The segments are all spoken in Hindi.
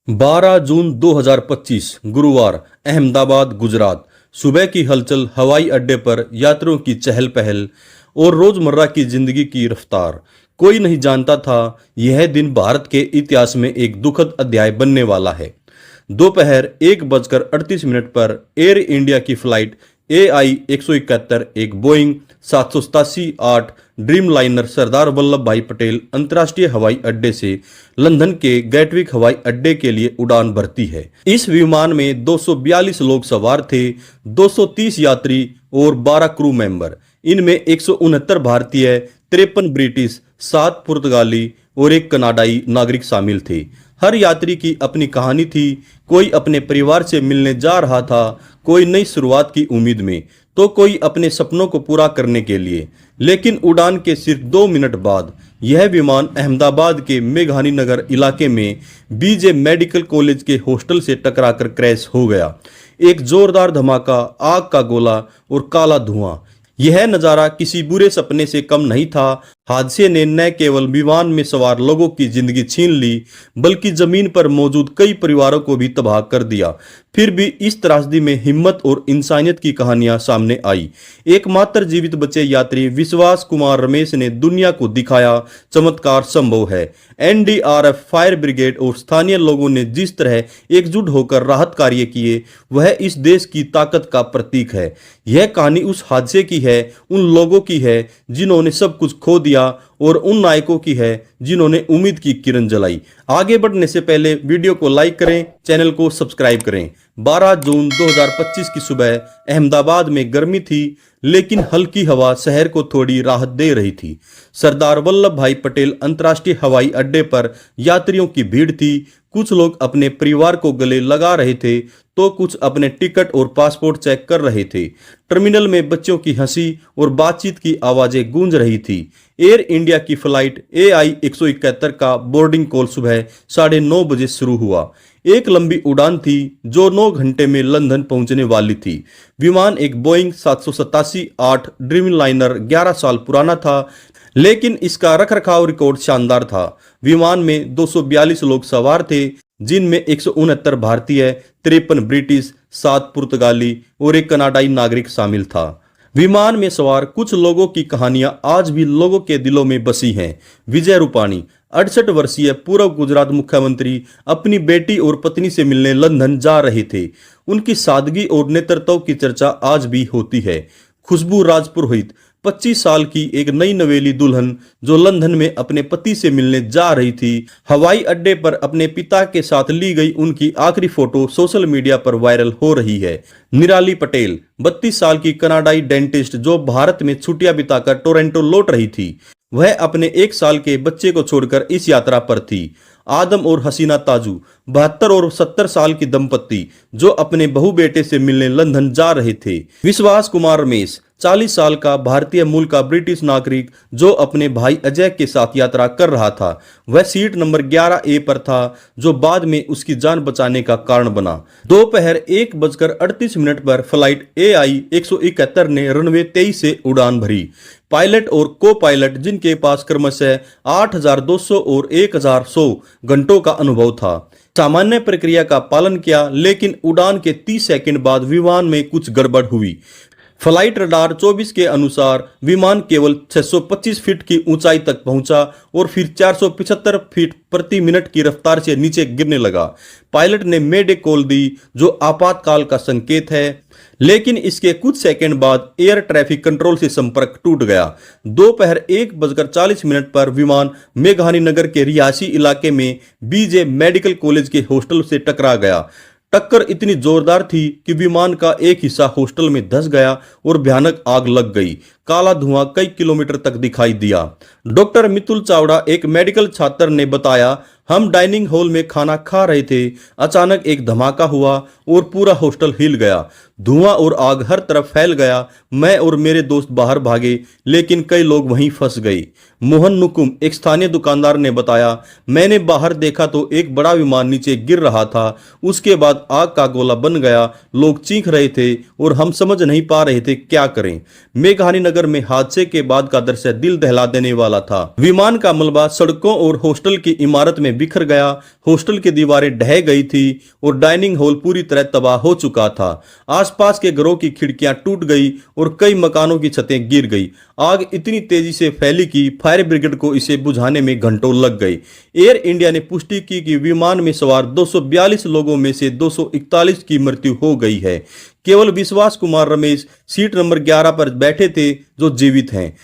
12 जून 2025 गुरुवार अहमदाबाद गुजरात। सुबह की हलचल, हवाई अड्डे पर यात्रियों की चहल पहल और रोजमर्रा की जिंदगी की रफ्तार। कोई नहीं जानता था यह दिन भारत के इतिहास में एक दुखद अध्याय बनने वाला है। दोपहर 1:38 पर एयर इंडिया की फ्लाइट AI-171 एक Boeing 787-8 dream liner Sardar Vallabh भाई पटेल अंतर्राष्ट्रीय हवाई अड्डे से लंदन के गैटविक हवाई अड्डे के लिए उड़ान भरती है। इस विमान में 242 लोग सवार थे, 230 यात्री और 12 क्रू मेंबर। इनमें 169 भारतीय, 53 ब्रिटिश, 7 पुर्तगाली और 1 कनाडाई नागरिक शामिल थे। हर यात्री की अपनी कहानी थी। कोई अपने परिवार से मिलने जा रहा था, कोई नई शुरुआत की उम्मीद में, तो कोई अपने सपनों को पूरा करने के लिए। लेकिन उड़ान के सिर्फ 2 मिनट बाद यह विमान अहमदाबाद के मेघानी नगर इलाके में बीजे मेडिकल कॉलेज के हॉस्टल से टकराकर क्रैश हो गया। एक जोरदार धमाका, आग का गोला और काला धुआं। यह नजारा किसी बुरे सपने से कम नहीं था। हादसे ने न केवल विमान में सवार लोगों की जिंदगी छीन ली, बल्कि जमीन पर मौजूद कई परिवारों को भी तबाह कर दिया। फिर भी इस त्रासदी में हिम्मत और इंसानियत की कहानियां सामने आई। एकमात्र जीवित बचे यात्री विश्वास कुमार रमेश ने दुनिया को दिखाया चमत्कार संभव है। NDRF, फायर ब्रिगेड और स्थानीय लोगों ने जिस तरह एकजुट होकर राहत कार्य किए, वह इस देश की ताकत का प्रतीक है। यह कहानी उस हादसे की है, उन लोगों की है जिन्होंने सब कुछ खो दिया, और उन नायकों की है जिन्होंने उम्मीद की किरण जलाई। आगे बढ़ने से पहले वीडियो को लाइक करें, चैनल को सब्सक्राइब करें। 12 जून 2025 की सुबह अहमदाबाद में गर्मी थी, लेकिन हल्की हवा शहर को थोड़ी राहत दे रही थी। सरदार वल्लभ भाई पटेल अंतर्राष्ट्रीय हवाई अड्डे पर यात्रियों की भीड़ थी। कुछ लोग अपने परिवार को गले लगा रहे थे, तो कुछ अपने टिकट और पासपोर्ट चेक कर रहे थे। टर्मिनल में बच्चों की हंसी और बातचीत की आवाजें गूंज रही थी। एयर इंडिया की फ्लाइट AI-171 का बोर्डिंग कॉल सुबह 9:30 बजे शुरू हुआ। एक लंबी उड़ान थी जो 9 घंटे में लंदन पहुंचने वाली थी। विमान एक बोइंग 787-8 ड्रीम लाइनर 11 साल पुराना था, लेकिन इसका रखरखाव रिकॉर्ड शानदार था। विमान में 242 लोग सवार थे, जिनमें 169 भारतीय, 53 ब्रिटिश, 7 पुर्तगाली और 1 कनाडाई नागरिक शामिल था। विमान में सवार कुछ लोगों की कहानियां आज भी लोगों के दिलों में बसी हैं। विजय रूपाणी, 68 वर्षीय पूर्व गुजरात मुख्यमंत्री, अपनी बेटी और पत्नी से मिलने लंदन जा रहे थे। उनकी सादगी और नेतृत्व की चर्चा आज भी होती है। खुशबू राजपुरोहित, 25 साल की एक नई नवेली दुल्हन जो लंदन में अपने पति से मिलने जा रही थी। हवाई अड्डे पर अपने पिता के साथ ली गई उनकी आखिरी फोटो सोशल मीडिया पर वायरल हो रही है। निराली पटेल, 32 साल की कनाडाई डेंटिस्ट जो भारत में छुट्टियां बिताकर टोरंटो लौट रही थी, वह अपने 1 साल के बच्चे को छोड़कर इस यात्रा पर थी। आदम और हसीना ताजू, 72 और 70 साल की दंपत्ति जो अपने बहू बेटे से मिलने लंदन जा रहे थे। विश्वास कुमार रमेश, 40 साल का भारतीय मूल का ब्रिटिश नागरिक जो अपने भाई अजय के साथ यात्रा कर रहा था। वह सीट नंबर 11A पर था, जो बाद में उसकी जान बचाने का कारण बना। दोपहर 1:38 पर फ्लाइट AI-171 ने रनवे 23 से उड़ान भरी। पायलट और को पायलट, जिनके पास क्रमशः 8200 और 1100 घंटों का अनुभव था, सामान्य प्रक्रिया का पालन किया। लेकिन उड़ान के 30 सेकंड बाद विमान में कुछ गड़बड़ हुई। फ्लाइट रडार 24 के अनुसार विमान केवल 625 फीट की ऊंचाई तक पहुंचा और फिर 475 फीट प्रति मिनट की रफ्तार से नीचे गिरने लगा। पायलट ने मेडे कॉल दी, जो आपातकाल का संकेत है, लेकिन इसके कुछ सेकंड बाद एयर ट्रैफिक कंट्रोल से संपर्क टूट गया। दोपहर 1:40 पर विमान मेघानी नगर के रिहायशी इलाके में बीजे मेडिकल कॉलेज के हॉस्टल से टकरा गया। टक्कर इतनी जोरदार थी कि विमान का एक हिस्सा हॉस्टल में धंस गया और भयानक आग लग गई। काला धुआं कई किलोमीटर तक दिखाई दिया। डॉक्टर मितुल चावड़ा, एक मेडिकल छात्र, ने बताया, हम डाइनिंग हॉल में खाना खा रहे थे। अचानक एक धमाका हुआ और पूरा हॉस्टल हिल गया। धुआं और आग हर तरफ फैल गया। मैं और मेरे दोस्त बाहर भागे, लेकिन कई लोग वहीं फंस गए। मोहन नुकुम, एक स्थानीय दुकानदार, ने बताया, मैंने बाहर देखा तो एक बड़ा विमान नीचे गिर रहा था। उसके बाद आग का गोला बन गया। लोग चीख रहे थे और हम समझ नहीं पा रहे थे क्या करें। मेघानी नगर में हादसे के बाद का दृश्य दिल दहला देने वाला था। विमान का मलबा सड़कों और हॉस्टल की इमारत में बिखर गया। हॉस्टल की दीवारें ढह गई थी और डाइनिंग हॉल पूरी तरह तबाह हो चुका था। आसपास के घरों की खिड़कियां टूट गई और कई मकानों की छतें गिर गई। आग इतनी तेजी से फैली कि फायर ब्रिगेड को इसे बुझाने में घंटों लग गए। एयर इंडिया ने पुष्टि की कि विमान में सवार 242 लोगों में से 241 की मृत्यु हो गई है। केवल विश्वास कुमार रमेश सीट नंबर 11 पर बैठे थे जो जीवित हैं।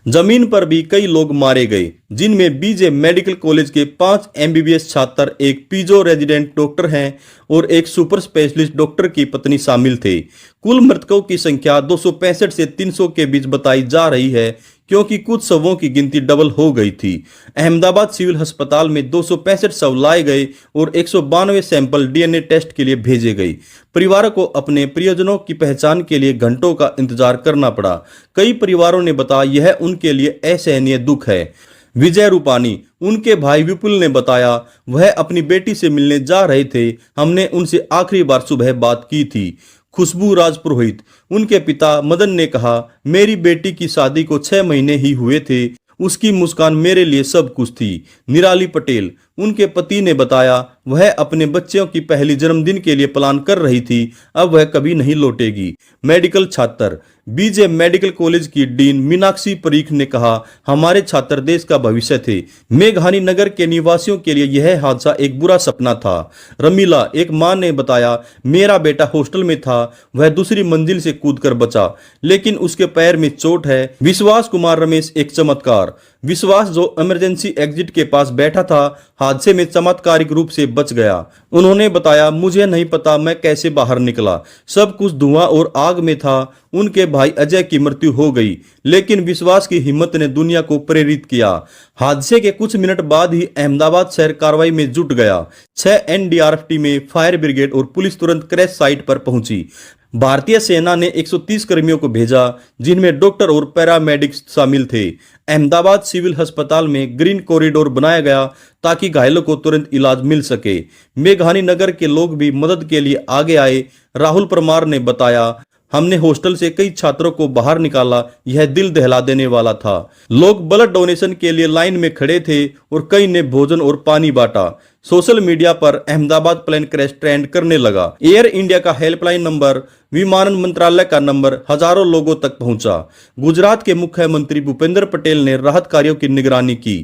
जमीन पर भी कई लोग मारे गए, जिनमें बीजे मेडिकल कॉलेज के 5 MBBS छात्र, एक पीजो रेजिडेंट डॉक्टर हैं और एक सुपर स्पेशलिस्ट डॉक्टर की पत्नी शामिल थे। कुल मृतकों की संख्या 265 से 300 के बीच बताई जा रही है, क्योंकि कुछ शवों की गिनती डबल हो गई थी। अहमदाबाद सिविल अस्पताल में 265 शव लाए गए और 192 सैंपल DNA टेस्ट के लिए भेजे गए। परिवारों को अपने प्रियजनों की पहचान के लिए घंटों का इंतजार करना पड़ा। कई परिवारों ने बताया यह उनके लिए असहनीय दुख है। विजय रूपानी, उनके भाई विपुल ने बताया, वह अपनी बेटी से मिलने जा रहे थे। हमने उनसे आखिरी बार सुबह बात की थी। खुशबू राजपुरोहित, उनके पिता मदन ने कहा, मेरी बेटी की शादी को 6 महीने ही हुए थे। उसकी मुस्कान मेरे लिए सब कुछ थी। निराली पटेल, उनके पति ने बताया, वह अपने बच्चों की पहली जन्मदिन के लिए प्लान कर रही थी। अब वह कभी नहीं लौटेगी। मेडिकल छात्र, बीजे मेडिकल कॉलेज की डीन मीनाक्षी परीख ने कहा, हमारे छात्र देश का भविष्य थे। मेघानी नगर के निवासियों के लिए यह हादसा एक बुरा सपना था। रमीला, एक मां ने बताया, मेरा बेटा हॉस्टल में था, वह दूसरी मंजिल से कूदकर बचा, लेकिन उसके पैर में चोट है। विश्वास कुमार रमेश, एक चमत्कार। विश्वास, जो इमरजेंसी एग्जिट के पास बैठा था, हादसे में चमत्कारिक रूप से बच गया। उन्होंने बताया, मुझे नहीं पता मैं कैसे बाहर निकला, सब कुछ धुआं और आग में था। उनके भाई अजय की मृत्यु हो गई, लेकिन विश्वास की हिम्मत ने दुनिया को प्रेरित किया। हादसे के कुछ मिनट बाद ही अहमदाबाद शहर कार्रवाई में जुट गया। 6 NDRF टीमें, फायर ब्रिगेड और पुलिस तुरंत क्रैश साइट पर पहुंची। भारतीय सेना ने 130 कर्मियों को भेजा, जिनमें डॉक्टर और पैरामेडिक्स शामिल थे। अहमदाबाद सिविल अस्पताल में ग्रीन कॉरिडोर बनाया गया ताकि घायलों को तुरंत इलाज मिल सके। मेघानी नगर के लोग भी मदद के लिए आगे आए। राहुल परमार ने बताया, हमने हॉस्टल से कई छात्रों को बाहर निकाला, यह दिल दहला देने वाला था। लोग ब्लड डोनेशन के लिए लाइन में खड़े थे और कई ने भोजन और पानी बांटा। सोशल मीडिया पर अहमदाबाद प्लेन क्रैश ट्रेंड करने लगा। एयर इंडिया का हेल्पलाइन नंबर, विमानन मंत्रालय का नंबर हजारों लोगों तक पहुंचा। गुजरात के मुख्यमंत्री भूपेंद्र पटेल ने राहत कार्यों की निगरानी की।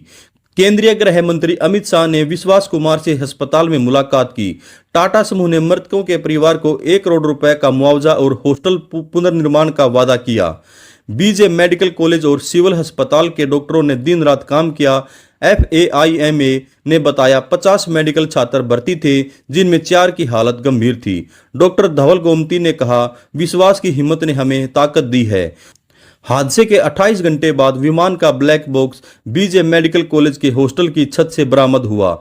केंद्रीय गृह मंत्री अमित शाह ने विश्वास कुमार से अस्पताल में मुलाकात की। टाटा समूह ने मृतकों के परिवार को 1 करोड़ रुपए का मुआवजा और हॉस्टल पुनर्निर्माण का वादा किया। बीजे मेडिकल कॉलेज और सिविल अस्पताल के डॉक्टरों ने दिन रात काम किया। FAIMA ने बताया, 50 मेडिकल छात्र भर्ती थे, जिनमें 4 की हालत गंभीर थी। डॉक्टर धवल गोमती ने कहा, विश्वास की हिम्मत ने हमें ताकत दी है। हादसे के 28 घंटे बाद विमान का black box BJ medical college के हॉस्टल की छत से बरामद हुआ।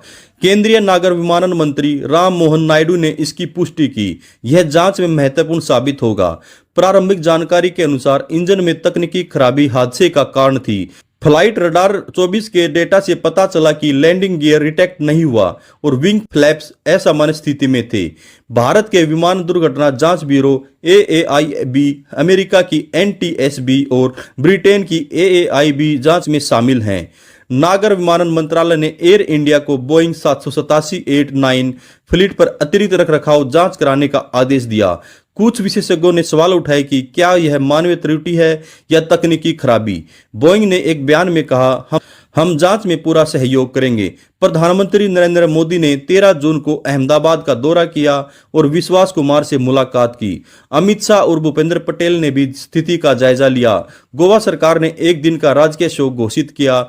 केंद्रीय नागर विमानन मंत्री राम मोहन नायडू ने इसकी पुष्टि की। यह जांच में महत्वपूर्ण साबित होगा। प्रारंभिक जानकारी के अनुसार इंजन में तकनीकी खराबी हादसे का कारण थी। फ्लाइट रडार 24 के डेटा से पता चला कि लैंडिंग गियर डिटेक्ट नहीं हुआ और विंग फ्लैप्स असामान्य स्थिति में थे। भारत के विमान दुर्घटना जांच ब्यूरो AAIB, अमेरिका की NTSB और ब्रिटेन की AAIB जांच में शामिल हैं। नागर विमानन मंत्रालय ने एयर इंडिया को बोइंग 787-8 फ्लीट पर अतिरिक्त रखरखाव जांच कराने का आदेश दिया। कुछ विशेषज्ञों ने सवाल उठाए कि क्या यह मानवीय त्रुटि है या तकनीकी खराबी। बोइंग ने एक बयान में कहा, हम जांच में पूरा सहयोग करेंगे। प्रधानमंत्री नरेंद्र मोदी ने 13 जून को अहमदाबाद का दौरा किया और विश्वास कुमार से मुलाकात की। अमित शाह और भूपेंद्र पटेल ने भी स्थिति का जायजा लिया। गोवा सरकार ने एक दिन का राजकीय शोक घोषित किया।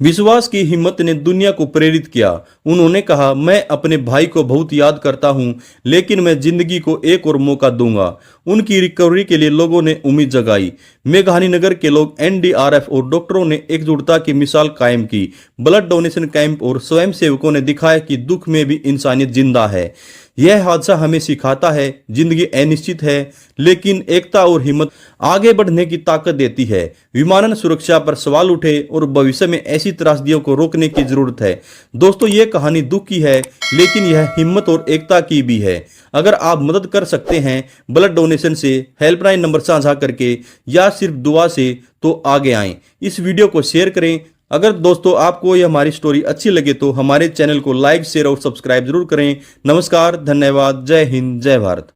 विश्वास की हिम्मत ने दुनिया को प्रेरित किया। उन्होंने कहा, मैं अपने भाई को बहुत याद करता हूं, लेकिन मैं जिंदगी को एक और मौका दूंगा। उनकी रिकवरी के लिए लोगों ने उम्मीद जगाई। मेघानी नगर के लोग, NDRF और डॉक्टरों ने एकजुटता की मिसाल कायम की। ब्लड डोनेशन कैंप और स्वयंसेवकों ने दिखाया कि दुख में भी इंसानियत जिंदा है। यह हादसा हमें सिखाता है, जिंदगी अनिश्चित है, लेकिन एकता और हिम्मत आगे बढ़ने की ताकत देती है। विमानन सुरक्षा पर सवाल उठे और भविष्य में ऐसी त्रासदियों को रोकने की जरूरत है। दोस्तों, ये कहानी दुख की है, लेकिन यह हिम्मत और एकता की भी है। अगर आप मदद कर सकते हैं, ब्लड डोनेशन डोनेशन से, हेल्पलाइन नंबर साझा करके या सिर्फ दुआ से तो आगे आएं। इस वीडियो को शेयर करें। अगर दोस्तों आपको ये हमारी स्टोरी अच्छी लगे तो हमारे चैनल को लाइक, शेयर और सब्सक्राइब जरूर करें। नमस्कार, धन्यवाद, जय हिंद, जय भारत।